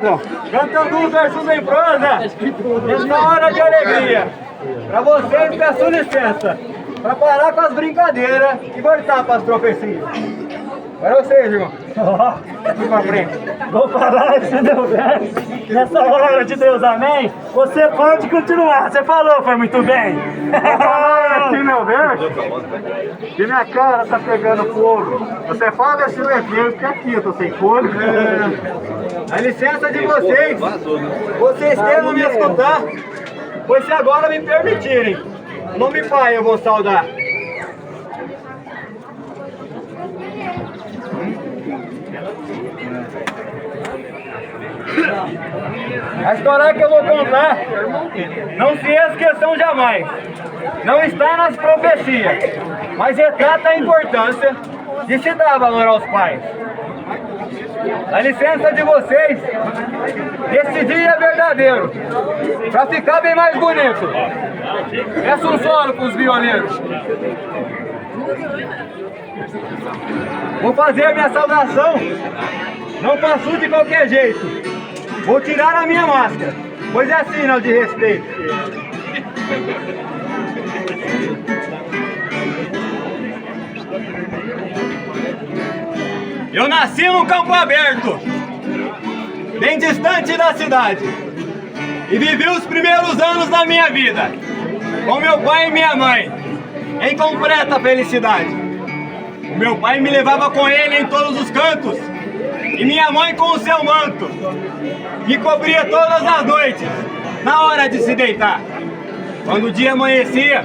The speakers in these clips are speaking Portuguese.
Cantando um versos em prosa, nessa hora de alegria. Pra vocês peço licença, pra parar com as brincadeiras e voltar para as profecias. Para vocês, irmão. Vamos pra frente. Vou parar esse meu verso. Nessa hora de Deus, amém? Você pode continuar. Você falou, foi muito bem. Aqui meu verso, que minha cara tá pegando fogo. Você fala desse letreiro, porque aqui eu tô sem fogo. A licença de vocês, vocês queiram me escutar, pois se agora me permitirem, nome pai eu vou saudar. A história que eu vou contar, não se esqueçam jamais, não está nas profecias, mas retrata a importância de se dar valor aos pais. A licença de vocês, esse dia é verdadeiro, para ficar bem mais bonito. Peço um solo para os violeiros. Vou fazer minha saudação, não passo de qualquer jeito. Vou tirar a minha máscara, pois é sinal de respeito. Eu nasci num campo aberto, bem distante da cidade, e vivi os primeiros anos da minha vida com meu pai e minha mãe, em completa felicidade. O meu pai me levava com ele em todos os cantos, e minha mãe com o seu manto me cobria todas as noites, na hora de se deitar. Quando o dia amanhecia,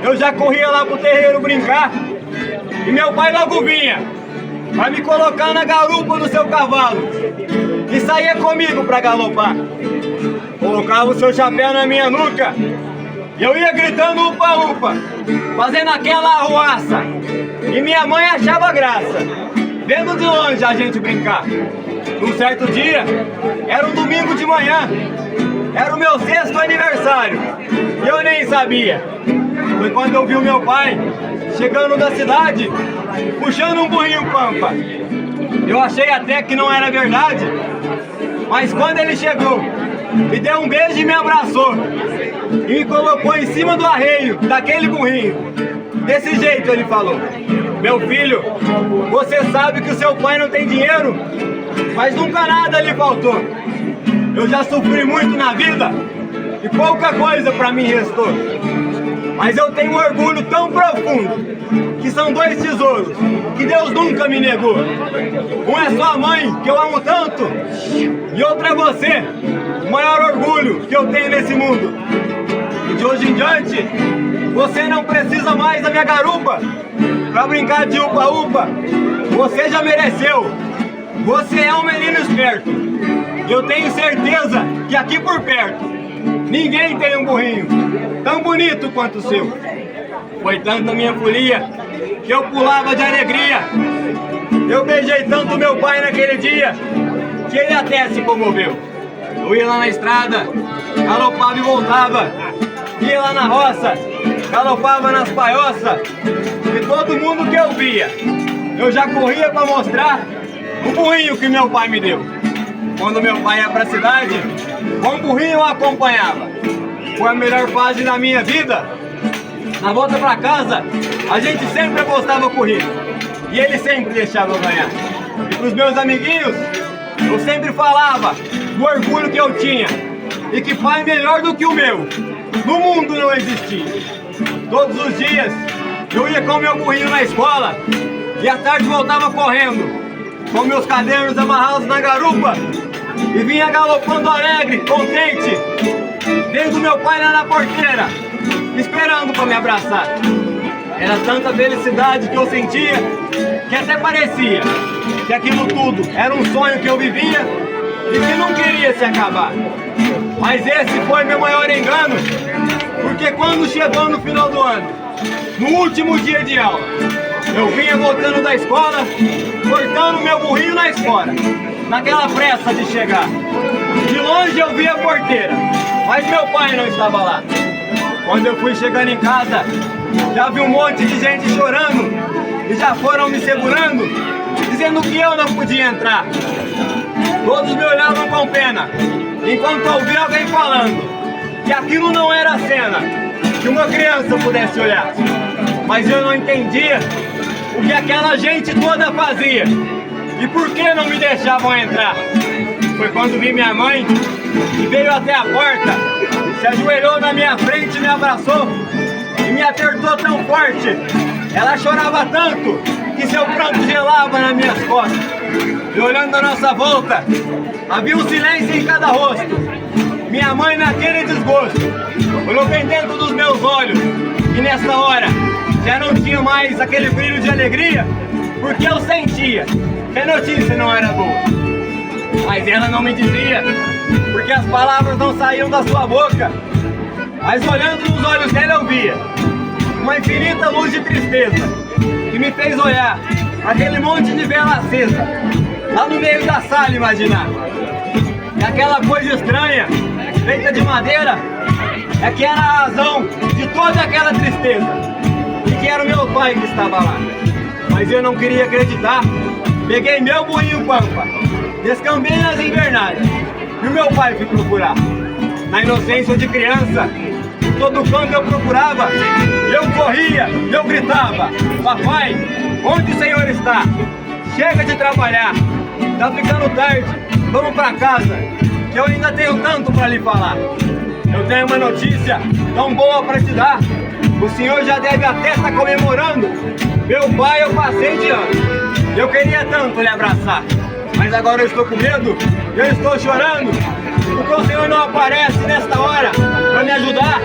eu já corria lá pro terreiro brincar, e meu pai logo vinha vai me colocar na garupa do seu cavalo e saía comigo pra galopar. Colocava o seu chapéu na minha nuca e eu ia gritando upa upa, fazendo aquela arruaça, e minha mãe achava graça vendo de longe a gente brincar. Num certo dia, era um domingo de manhã, era o meu 6º aniversário e eu nem sabia. Foi quando eu vi o meu pai chegando da cidade, puxando um burrinho pampa. Eu achei até que não era verdade, mas quando ele chegou, me deu um beijo e me abraçou, e me colocou em cima do arreio daquele burrinho. Desse jeito ele falou: meu filho, você sabe que o seu pai não tem dinheiro, mas nunca nada lhe faltou. Eu já sofri muito na vida e pouca coisa pra mim restou. Mas eu tenho um orgulho tão profundo, que são 2 tesouros que Deus nunca me negou. Um é sua mãe, que eu amo tanto, e outro é você, o maior orgulho que eu tenho nesse mundo. E de hoje em diante, você não precisa mais da minha garupa pra brincar de upa-upa. Você já mereceu. Você é um menino esperto. Eu tenho certeza que aqui por perto ninguém tem um burrinho tão bonito quanto o seu. Foi tanta minha folia que eu pulava de alegria. Eu beijei tanto meu pai naquele dia que ele até se comoveu. Eu ia lá na estrada, galopava e voltava. Ia lá na roça, galopava nas paioças, e todo mundo que eu via, eu já corria para mostrar o burrinho que meu pai me deu. Quando meu pai ia pra cidade, com o burrinho eu acompanhava. Foi a melhor fase da minha vida. Na volta pra casa, a gente sempre apostava corrida, e ele sempre deixava eu ganhar. E pros meus amiguinhos, eu sempre falava do orgulho que eu tinha, e que pai melhor do que o meu no mundo não existia. Todos os dias eu ia com meu burrinho na escola, e à tarde voltava correndo, com meus cadernos amarrados na garupa, e vinha galopando alegre, contente, vendo meu pai lá na porteira, esperando para me abraçar. Era tanta felicidade que eu sentia, que até parecia que aquilo tudo era um sonho que eu vivia e que não queria se acabar. Mas esse foi meu maior engano, porque quando chegou no final do ano, no último dia de aula, eu vinha voltando da escola, cortando meu burrinho na espora, naquela pressa de chegar. De longe eu vi a porteira, mas meu pai não estava lá. Quando eu fui chegando em casa, já vi um monte de gente chorando, e já foram me segurando, dizendo que eu não podia entrar. Todos me olhavam com pena, enquanto ouvi alguém falando que aquilo não era cena que uma criança pudesse olhar. Mas eu não entendia o que aquela gente toda fazia e por que não me deixavam entrar. Foi quando vi minha mãe, que veio até a porta, se ajoelhou na minha frente e me abraçou e me apertou tão forte. Ela chorava tanto que seu pranto gelava nas minhas costas. E olhando à nossa volta, havia um silêncio em cada rosto. Minha mãe, naquele desgosto, olhou bem dentro dos meus olhos e nessa hora já não tinha mais aquele brilho de alegria, porque eu sentia que a notícia não era boa. Mas ela não me dizia, porque as palavras não saíam da sua boca. Mas olhando nos olhos dela eu via uma infinita luz de tristeza que me fez olhar aquele monte de vela acesa lá no meio da sala, imaginar. E aquela coisa estranha, feita de madeira, é que era a razão de toda aquela tristeza, e que era o meu pai que estava lá. Mas eu não queria acreditar. Peguei meu burrinho Pampa, descambei nas invernadas e o meu pai fui procurar. Na inocência de criança, todo canto eu procurava, eu corria, eu gritava: papai, onde o senhor está? Chega de trabalhar, tá ficando tarde, vamos pra casa, que eu ainda tenho tanto pra lhe falar. Eu tenho uma notícia tão boa pra te dar, o senhor já deve até estar comemorando. Meu pai eu passei de ano, eu queria tanto lhe abraçar, mas agora eu estou com medo, eu estou chorando, porque o senhor não aparece nesta hora pra me ajudar.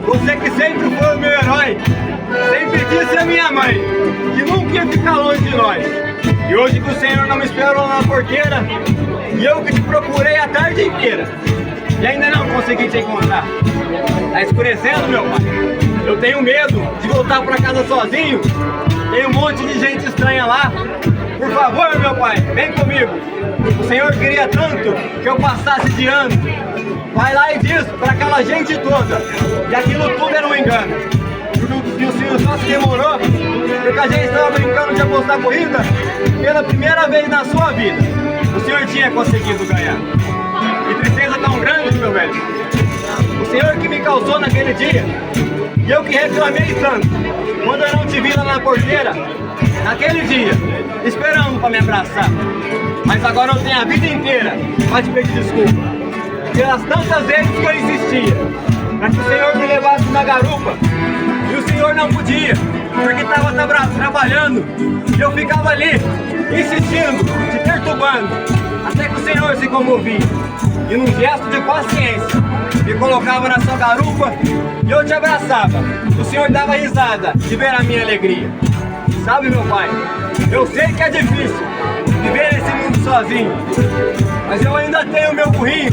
Você que sempre foi o meu herói, sempre disse a minha mãe que nunca ia ficar longe de nós. E hoje que o senhor não me esperou na porteira, e eu que te procurei a tarde inteira, e ainda não consegui te encontrar. Tá escurecendo, meu pai, eu tenho medo de voltar pra casa sozinho, tem um monte de gente estranha lá. Por favor, meu pai, vem comigo. O senhor queria tanto que eu passasse de ano. Vai lá e diz para aquela gente toda que aquilo tudo era um engano. Que o senhor só se demorou porque a gente estava brincando de apostar corrida pela primeira vez na sua vida. O senhor tinha conseguido ganhar. Que tristeza tão grande, meu velho. O senhor que me causou naquele dia, e eu que reclamei tanto quando eu não te vi lá na porteira, naquele dia, esperando para me abraçar. Mas agora eu tenho a vida inteira para te pedir desculpa pelas tantas vezes que eu insistia para que o senhor me levasse na garupa, e o senhor não podia, porque estava trabalhando, e eu ficava ali, insistindo, te perturbando, até que o senhor se comovia, e num gesto de paciência, me colocava na sua garupa, e eu te abraçava. O senhor dava risada de ver a minha alegria. Sabe, meu pai, eu sei que é difícil viver nesse mundo sozinho, mas eu ainda tenho meu burrinho,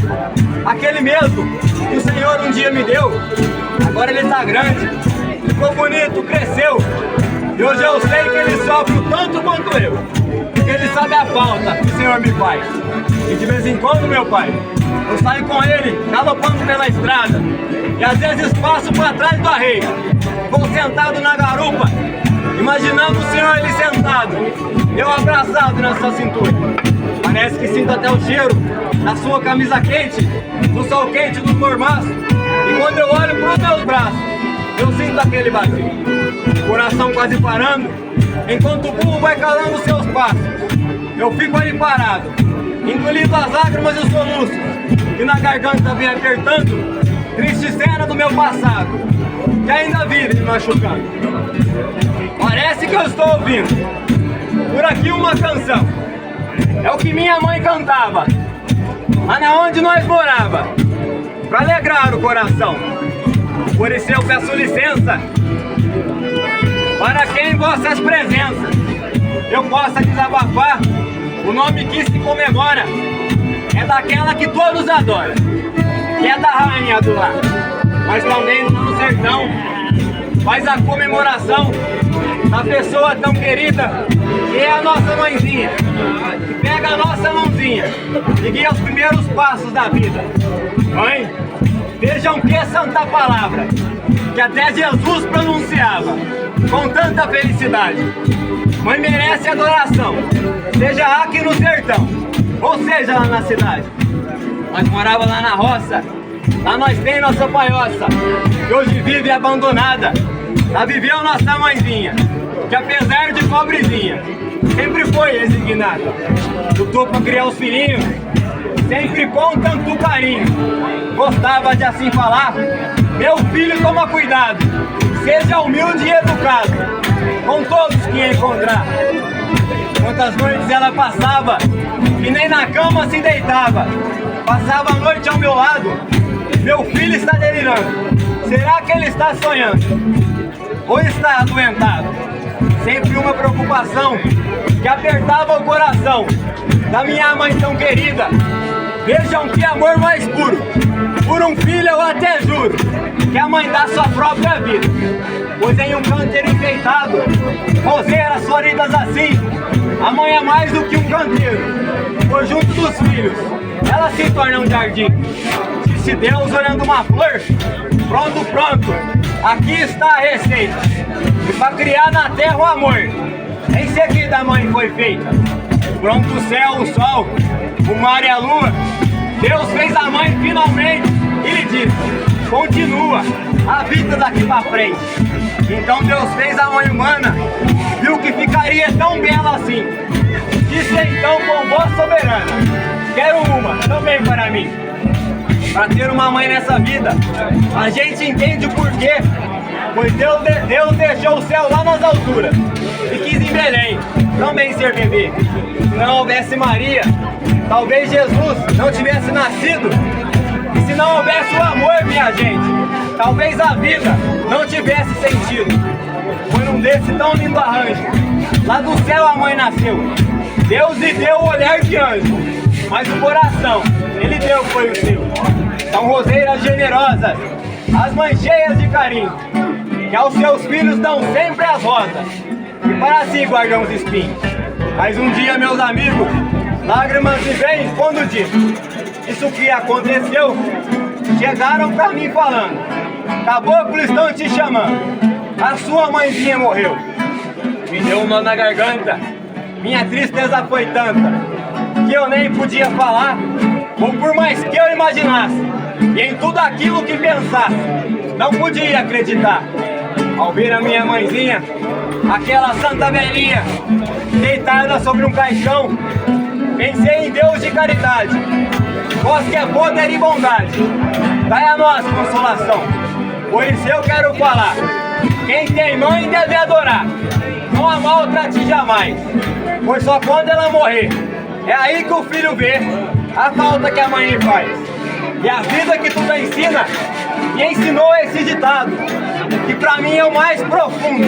aquele mesmo que o senhor um dia me deu. Agora ele tá grande, ficou bonito, cresceu, e hoje eu sei que ele sofre o tanto quanto eu, porque ele sabe a falta que o senhor me faz. E de vez em quando, meu pai, eu saio com ele galopando pela estrada, e às vezes passo para trás do arreio, vou sentado na garupa, imaginando o senhor ali sentado, eu abraçado na sua cintura. Parece que sinto até o cheiro da sua camisa quente, do sol quente do mormaço. E quando eu olho para os meus braços, eu sinto aquele vazio. Coração quase parando, enquanto o burro vai calando os seus passos. Eu fico ali parado, engolindo as lágrimas e os soluços, e na garganta vem apertando, triste cena do meu passado, que ainda vive me machucando. Parece que eu estou ouvindo por aqui uma canção, é o que minha mãe cantava lá na onde nós morava, pra alegrar o coração. Por isso eu peço licença para que em vossas presenças eu possa desabafar. O nome que se comemora é daquela que todos adoram, que é da rainha do lar, mas também no sertão faz a comemoração da pessoa tão querida que é a nossa mãezinha, que pega a nossa mãozinha e guia os primeiros passos da vida. Mãe, vejam que santa palavra que até Jesus pronunciava com tanta felicidade. Mãe merece adoração, seja aqui no sertão, ou seja, lá na cidade. Nós morava lá na roça, lá nós tem nossa paioça, que hoje vive abandonada. Lá viveu nossa mãezinha, que apesar de pobrezinha, sempre foi resignada. Lutou pra criar os filhinhos, sempre com tanto carinho. Gostava de assim falar: meu filho, toma cuidado, seja humilde e educado com todos que encontrar. Quantas noites ela passava e nem na cama se deitava. Passava a noite ao meu lado, meu filho está delirando. Será que ele está sonhando? Ou está adoentado? Sempre uma preocupação que apertava o coração da minha mãe tão querida. Vejam que amor mais puro, por um filho eu até juro que a mãe dá sua própria vida. Pois em um canteiro enfeitado, roseiras floridas assim, a mãe é mais do que um canteiro, pois junto dos filhos ela se torna um jardim. Se Deus olhando uma flor, pronto, aqui está a receita. E para criar na terra o amor, em seguida a mãe foi feita. Pronto o céu, o sol, o mar e a lua, Deus fez a mãe finalmente e lhe disse: continua a vida daqui para frente. Então Deus fez a mãe humana, viu que ficaria tão bela assim. Disse então com voz soberana: quero uma também para mim. Para ter uma mãe nessa vida, a gente entende o porquê. Pois Deus deixou o céu lá nas alturas e quis em Belém também ser bebê. Se não houvesse Maria, talvez Jesus não tivesse nascido. E se não houvesse o amor, minha gente, talvez a vida não tivesse sentido. Foi num desse tão lindo arranjo, lá do céu a mãe nasceu. Deus lhe deu o olhar de anjo, mas o coração ele deu foi o seu. São roseiras generosas, as mães cheias de carinho, que aos seus filhos dão sempre as rosas, e para si guardam os espinhos. Mas um dia, meus amigos, lágrimas me vêm quando digo isso que aconteceu. Chegaram pra mim falando: caboclo, estão te chamando, a sua mãezinha morreu. Me deu um nó na garganta, minha tristeza foi tanta que eu nem podia falar, ou por mais que eu imaginasse, e em tudo aquilo que pensasse, não podia acreditar. Ao ver a minha mãezinha, aquela santa velhinha, deitada sobre um caixão, pensei em Deus de caridade. Vós que é poder e bondade, dai a nós consolação. Por isso eu quero falar: quem tem mãe deve adorar, não a maltrate jamais, pois só quando ela morrer é aí que o filho vê a falta que a mãe lhe faz. E a vida que tudo ensina me ensinou esse ditado, que pra mim é o mais profundo: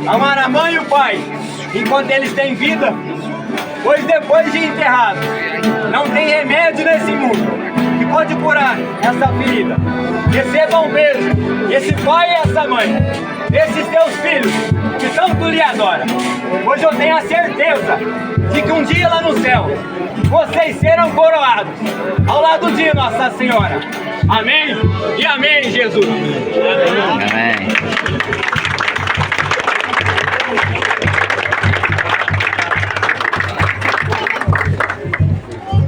amar a mãe e o pai enquanto eles têm vida, pois depois de enterrado não tem remédio nesse mundo que pode curar essa ferida. Receba um beijo esse pai e essa mãe, desses teus filhos que tanto lhe adoram, pois eu tenho a certeza de que um dia lá no céu vocês serão coroados ao lado de Nossa Senhora. Amém e amém, Jesus. Amém.